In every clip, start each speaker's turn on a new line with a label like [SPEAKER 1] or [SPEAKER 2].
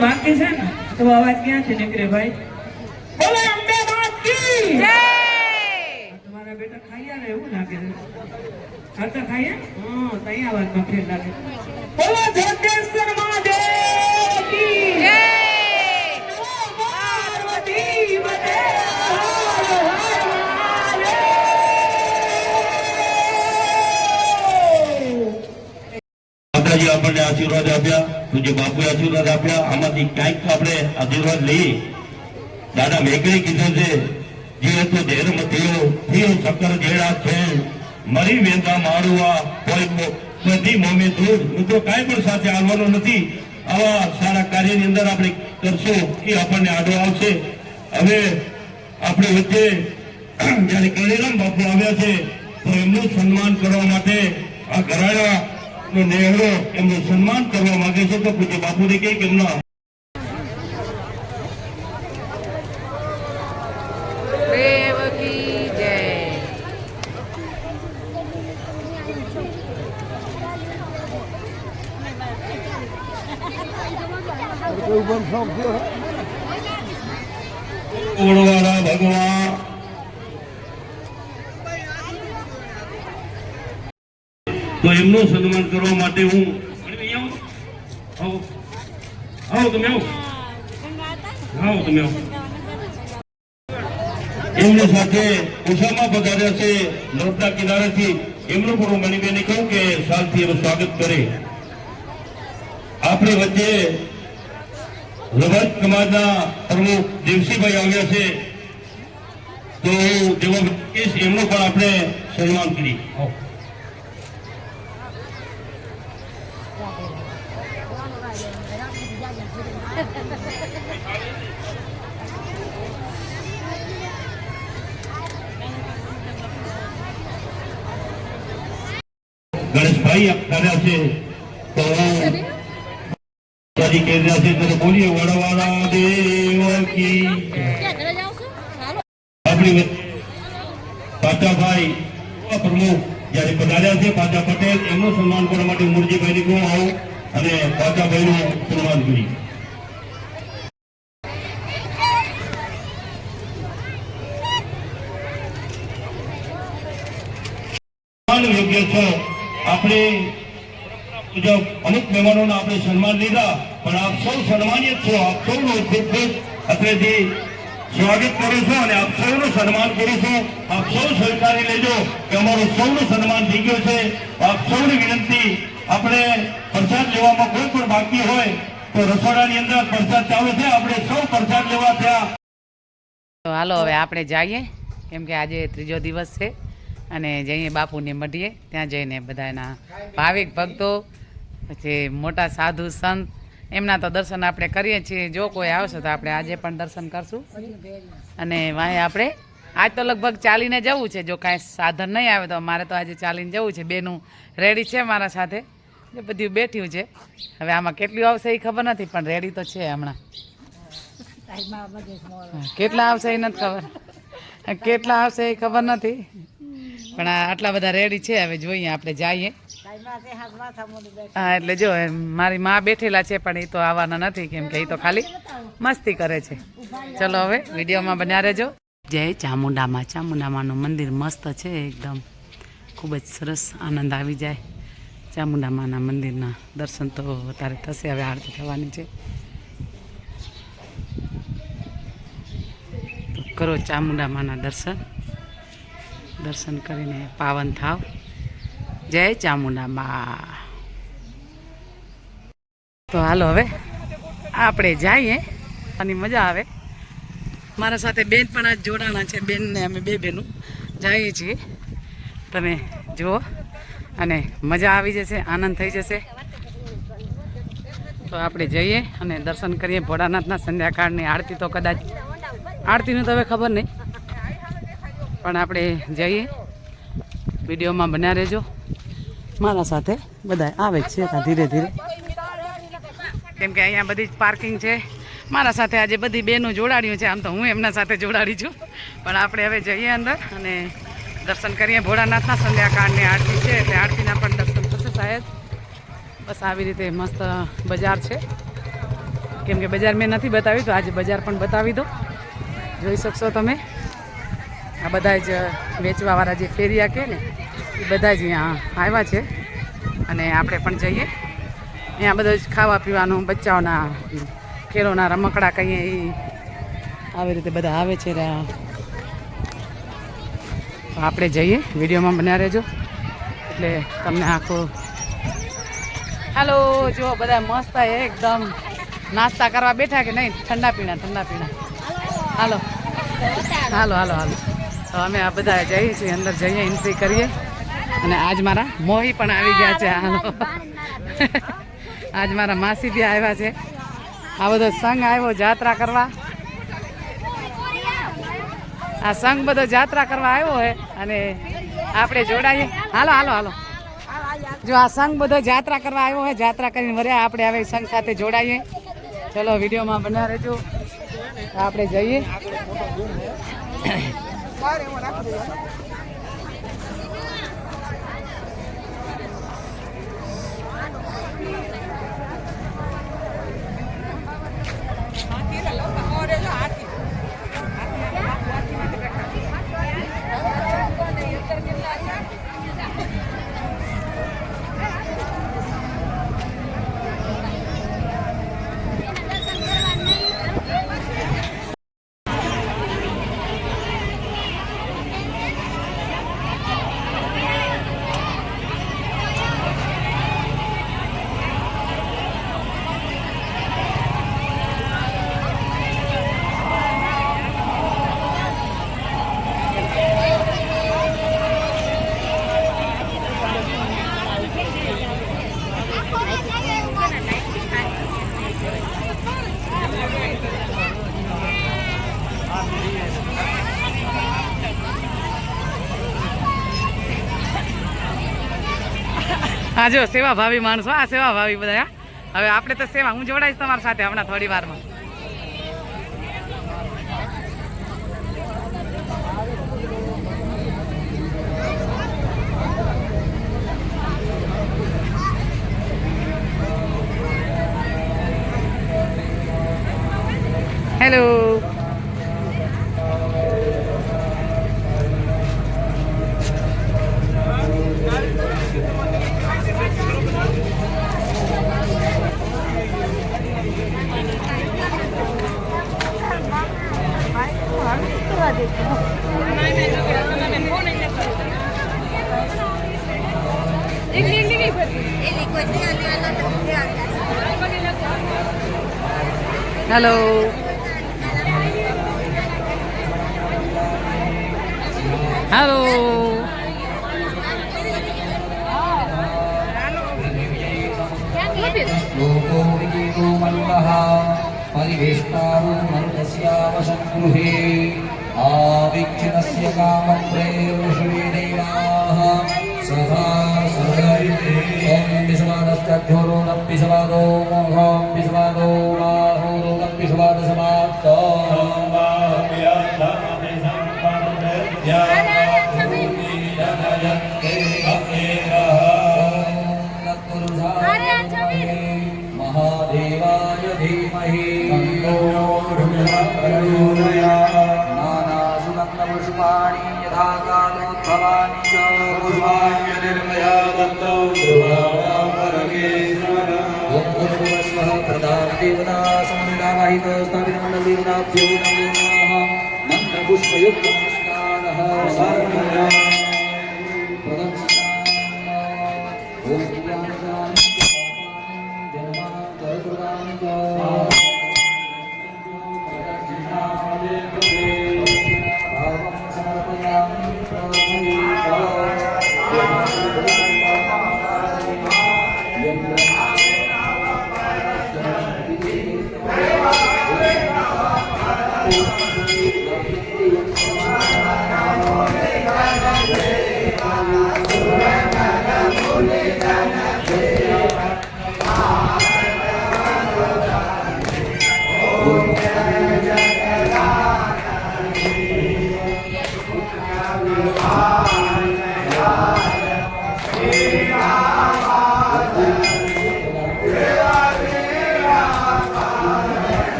[SPEAKER 1] बाकी है ना तो आवाज क्या से निकले भाई बोले अम्बे बात की जय। तुम्हारा बेटा खाइया रे वो लागे खाता खाइया हां तई आवाज में फिर लागे बोले झोटेश्वर महादेव की जय। पार्वती बने
[SPEAKER 2] માતાજી આપણને આશીર્વાદ આપ્યા, પૂજ્ય બાપુએ આશીર્વાદ આપ્યા. આમાંથી ક્યાંક તો આપણે આશીર્વાદ લઈએ. દાદા મેઘરે કીધું છે જે તો ધેર મથિયો થયો સકર જેડા છે મરી વેંદા મારુવા કોઈ બધી મોમે દૂર. મિત્રો કાંઈ પણ સાથે આવવાનો નથી. આવા સારા કાર્યની અંદર આપણે કરશું એ આપણને આડો આવશે. હવે આપણી વચ્ચે જયારે કળીરામ બાપુ આવ્યા છે તો એમનું સન્માન કરવા માટે આ ઘરાણા નેહરો એમનું સન્માન કરવા માંગે છે. તો પૂજ્ય બાપુને કહે કે એમના ઓળવાળા ભગવાન તો એમનું સન્માન કરવા માટે હું આવો તમે આવો એમની સાથે ઉષામાં પધાર્યા છે નર્મદા કિનારેથી. એમનું પણ હું મણિબેને કહું કે સાલથી એનું સ્વાગત કરે. આપણી વચ્ચે રબારી સમાજના પ્રમુખ દેવસીભાઈ આવ્યા છે તો જેવો એમનું પણ આપણે સન્માન કરી. ગણેશભાઈ આવ્યા છે તો કહી રહ્યા છે તો બોલીએ વડવાળા દેવ કી. આપણી પાચાભાઈ પ્રમુખ જયારે પધાર્યા છે પાચા પટેલ એમનું સન્માન કરવા માટે મુરજીભાઈ કહું આવું અને પાચાભાઈ નું સન્માન કરી. યોગ્ય છે આપણે અમુક મહેમાનોના આપણે સન્માન લીધા પણ આપ સૌ સન્માનિત છો. આપ સૌનું અત્રેથી સ્વાગત કરું છું અને આપ સૌનું સન્માન કરું છું. આપ સૌ સ્વીકારી લેજો કે અમારું સૌનું સન્માન થઈ ગયું છે. આપ સૌની વિનંતી આપણે પ્રસાદ લેવામાં કોઈ પણ બાકી હોય તો રસોડાની અંદર પ્રસાદ ચાલુ છે. આપણે સૌ પ્રસાદ લેવા થયા.
[SPEAKER 3] હાલો હવે આપણે જઈએ કેમ કે આજે ત્રીજો દિવસ છે અને જઈએ બાપુને મઢીએ. ત્યાં જઈને બધાના ભાવિક ભક્તો પછી મોટા સાધુ સંત એમના તો દર્શન આપણે કરીએ છીએ. જો કોઈ આવશે તો આપણે આજે પણ દર્શન કરશું. અને વાંહે આપણે આજ તો લગભગ ચાલીને જવું છે. જો કાંઈ સાધન નહીં આવે તો મારે તો આજે ચાલીને જવું છે. બેનું રેડી છે મારા સાથે, જે બધું બેઠ્યું છે. હવે આમાં કેટલું આવશે એ ખબર નથી પણ રેડી તો છે. હમણાં કેટલા આવશે એ નથી ખબર, કેટલા આવશે એ ખબર નથી પણ આટલા બધા રેડી છે. હવે જોઈએ આપણે જઈએ. હા એટલે જો મારી માં બેઠેલા છે પણ એ તો આવવાના નથી કેમ કે એ તો ખાલી મસ્તી કરે છે. ચલો હવે વિડીયોમાં બન્યા રહેજો. જય ચામુંડામાં. ચામુંડામાનું મંદિર મસ્ત છે એકદમ, ખૂબ જ સરસ આનંદ આવી જાય. ચામુંડામાના મંદિરના દર્શન તો અત્યારે થશે. હવે આરતી થવાની છે તો કરો ચામુંડામાના દર્શન. દર્શન કરીને પાવન થાવ. જય ચામુંડામાં. તો હાલો હવે આપણે જઈએ અને મજા આવે. મારા સાથે બેન પણ આજ જોડાણા છે. બેનને અમે બે બહેનું જઈએ છીએ. તમે જુઓ અને મજા આવી જશે, આનંદ થઈ જશે. તો આપણે જઈએ અને દર્શન કરીએ ભોળાનાથના. સંધ્યાકાળની આરતી તો કદાચ, આરતીનું તો હવે ખબર નહીં પણ આપણે જઈએ. વિડીયોમાં બન્યા રહેજો. મારા સાથે બધા આવે જ છે ધીરે ધીરે કેમ કે અહીંયા બધી જ પાર્કિંગ છે. મારા સાથે આજે બધી બહેનો જોડાડ્યું છે. આમ તો હું એમના સાથે જોડાડી છું પણ આપણે હવે જઈએ અંદર અને દર્શન કરીએ ભોળાનાથના. સંધ્યાકાળની આરતી છે એટલે આરતીના પણ દર્શન થશે શાયદ. બસ આવી રીતે મસ્ત બજાર છે. કેમ કે બજાર મેં નથી બતાવ્યું તો આજે બજાર પણ બતાવી દો. જોઈ શકશો તમે આ બધા જ વેચવાવાળા જે ફેરિયા કે ને એ બધા જ અહીંયા આવ્યા છે અને આપણે પણ જઈએ. અહીંયા બધું જ ખાવા પીવાનું બચ્ચાઓના ખેલોના રમકડા કહીએ એ આવી રીતે બધા આવે છે. આપણે જઈએ, વિડીયોમાં બન્યા રહેજો એટલે તમને આખું. હાલો, જો બધા મસ્ત એકદમ નાસ્તા કરવા બેઠા કે નહીં? ઠંડા પીણા. હાલો હાલો હાલો હાલો. તો અમે આ બધા જઈએ છીએ, અંદર જઈએ, એન્ટ્રી કરીએ. અને આજ મારા મોહી પણ આવી ગયા છે. હાલો, આજ મારા માસી બી આવ્યા છે. આ બધો સંઘ આવ્યો જાત્રા કરવા. આ સંઘ બધો જાત્રા કરવા આવ્યો હે અને આપણે જોડાઈએ. હાલો હાલો હાલો. જો આ સંઘ બધો જાત્રા કરવા આવ્યો હોય, જાત્રા કરીને વર્યા, આપણે હવે સંઘ સાથે જોડાઈએ. ચલો વિડીયોમાં બન્યા રહેજો. આપણે જઈએ. હા જો સેવા ભાવી માણસો, આ સેવા ભાવી બધા. હવે આપણે તો સેવા, હું જોડાઈશ તમારી સાથે હમણાં થોડી વારમાં. હેલો. હેલો. હેલો.
[SPEAKER 4] लोको विजीतो मनुः परिवेष्टारो मनुष्यावशं गृहे आविक्षितस्य कामप्रेरुषवेदेवाः सदा सदरिते ॐ विश्वादश्चोरो नप्पिशवादो मोहं विश्वादो बाहुरो नप्पिशवादसमाप्तो महादेवाय धीमहि नानासुगन्धपुष्पाणि यथा कालोद्भवानि च पुष्पाण्य निर्मया दत्तौ भूर्भुवस्वः प्रधानदेवता समुदावाहित स्थापितमण्डलदेवताभ्यो नमो नमः मन्त्रपुष्पयुक्त नमस्कारः सर्वदा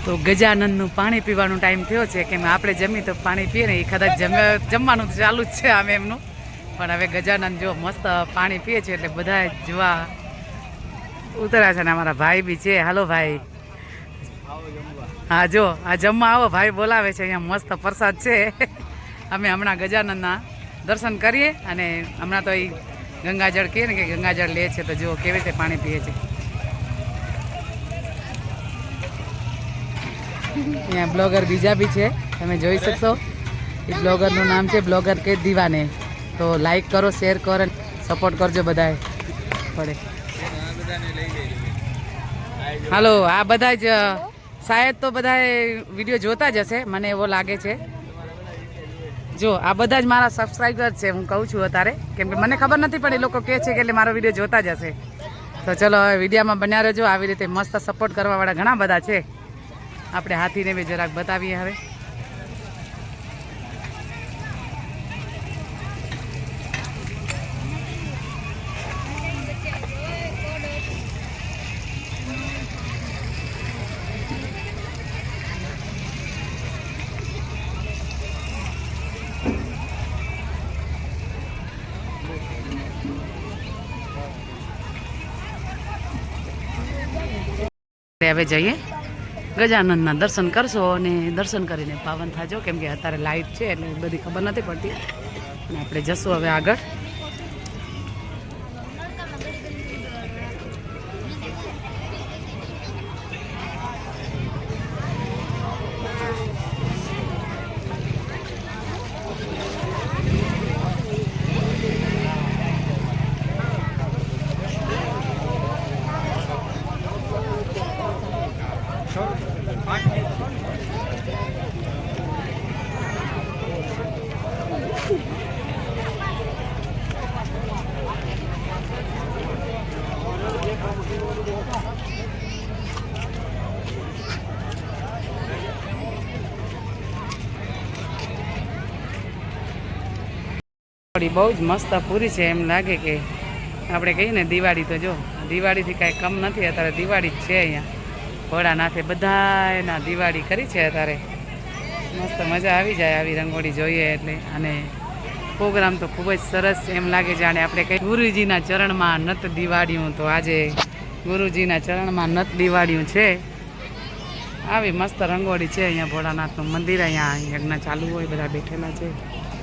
[SPEAKER 3] તો ગજાનંદનું પાણી પીવાનો ટાઈમ થયો છે કેમ આપણે જમી તો પાણી પીએ ને એ કદાચ જમવાનું તો ચાલુ જ છે આમ એમનું, પણ હવે ગજાનંદ જો મસ્ત પાણી પીએ છે એટલે બધા જોવા ઉતર્યા છે ને અમારા ભાઈ બી છે. હાલો ભાઈ. હા જો આ જમવા આવો, ભાઈ બોલાવે છે. અહીંયા મસ્ત પ્રસાદ છે. અમે હમણાં ગજાનંદના દર્શન કરીએ અને હમણાં તો એ ગંગાજળ કહે ને કે ગંગાજળ લે છે, તો જુઓ કેવી રીતે પાણી પીએ છે. અહીંયા બ્લોગર બીજા બી છે, તમે જોઈ શકશો. એ બ્લોગરનું નામ છે બ્લોગર કે દીવાને. તો લાઈક કરો, શેર કરો અને સપોર્ટ કરજો બધાએ પડે. હાલો, આ બધા જ શાયદ તો બધાએ વિડીયો જોતા જ હશે, મને એવો લાગે છે. જો આ બધા જ મારા સબસ્ક્રાઈબર છે, હું કહું છું અત્યારે, કેમ કે મને ખબર નથી પણ એ લોકો કહે છે કે એટલે મારો વિડીયો જોતા જ હશે. તો ચલો હવે વિડીયોમાં બન્યા રહેજો. આવી રીતે મસ્ત સપોર્ટ કરવાવાળા ઘણા બધા છે. આપણે હાથીને બી જરાક બતાવીએ હવે. હવે જઈએ ગજાનંદના દર્શન કરશો અને દર્શન કરીને પાવન થાજો, કેમ કે અત્યારે લાઈટ છે એટલે બધી ખબર નથી પડતી. અને આપણે જશું હવે આગળ. બહુ જ મસ્ત પૂરી છે. એમ લાગે કે આપણે કહીએ ને દિવાળી, તો જો દિવાળીથી કાંઈ કમ નથી. અત્યારે દિવાળી જ છે. અહીંયા ભોળાનાથે બધા એના દિવાળી કરી છે અત્યારે. મસ્ત મજા આવી જાય આવી રંગોળી જોઈએ એટલે. અને પ્રોગ્રામ તો ખૂબ જ સરસ. એમ લાગે જાણે આપણે કંઈ ગુરુજીના ચરણમાં નત દિવાળીયું. તો આજે ગુરુજીના ચરણમાં નત દિવાળીયું છે. આવી મસ્ત રંગોળી છે અહીંયા ભોળાનાથનું મંદિર. અહીંયા યજ્ઞ ચાલુ હોય, બધા બેઠેલા છે.